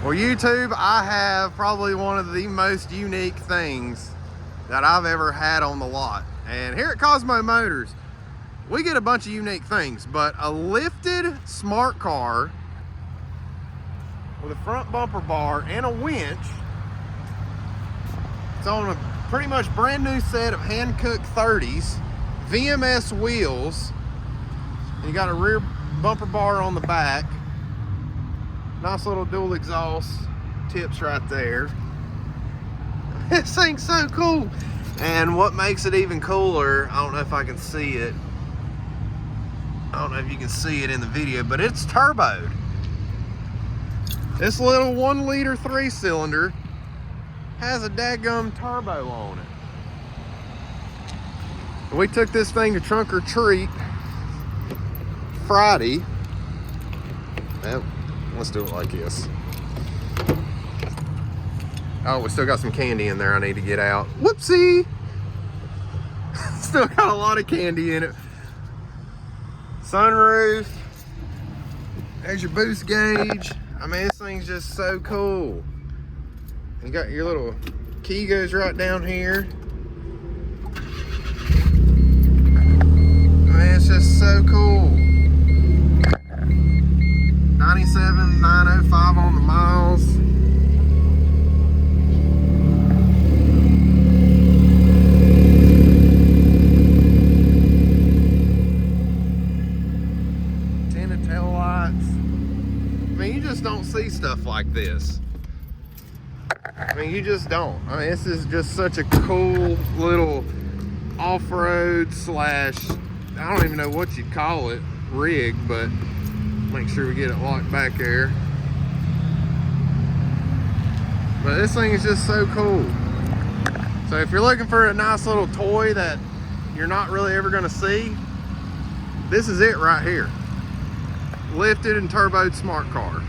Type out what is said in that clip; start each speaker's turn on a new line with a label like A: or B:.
A: Well, YouTube, I have probably one of the most unique things that I've ever had on the lot. And here at Cosmo Motors, we get a bunch of unique things, but a lifted smart car with a front bumper bar and a winch. It's on a pretty much brand new set of hand-cooked 30s, VMS wheels. And you got a rear bumper bar on the back. Nice little dual exhaust tips right there. This thing's so cool. And what makes it even cooler, I don't know if I can see it. I don't know if you can see it in the video, but it's turboed. This little 1 liter 3-cylinder has a dadgum turbo on it. We took this thing to trunk or treat Friday. Well, let's do it like this. Oh, we still got some candy in there I need to get out. Whoopsie! Still got a lot of candy in it. Sunroof. There's your boost gauge. I mean, this thing's just so cool. You got your little key goes right down here. I mean, it's just so cool. 97,905 on the miles. Tinted tail lights. I mean, you just don't see stuff like this. I mean, you just don't. I mean, this is just such a cool little off-road slash, I don't even know what you'd call it, rig, but make sure we get it locked back there. But this thing is just so cool. So if you're looking for a nice little toy that you're not really ever gonna see, this is it right here. Lifted and turboed smart car.